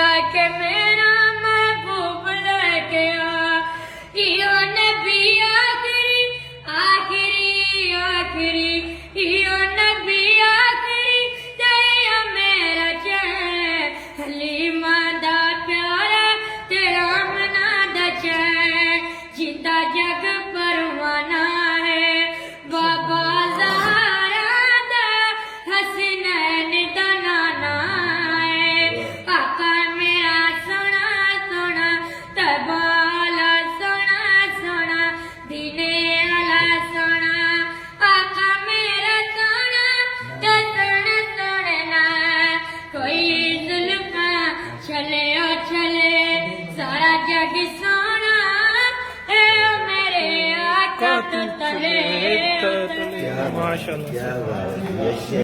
आके मेरा महबूब लेके आ, यो नबी आखिरी आखिरी आखिरी, यो नबी आखिरी तेरा मेरा चैन, हलीमा दा प्यारा तेरा मना दा चैन, जिंदा जग परवाना है बाबा ज़हरा दा हसनैन दा नाना है। आका मेरा सोना सोना तबाला सोना सोना दीने आला सोना, आका मेरा सोना ते सोना सोना, कोई जुल्फा चले ओ चले सारा जग सोना है मेरे आका तो तले। माशाल्लाह।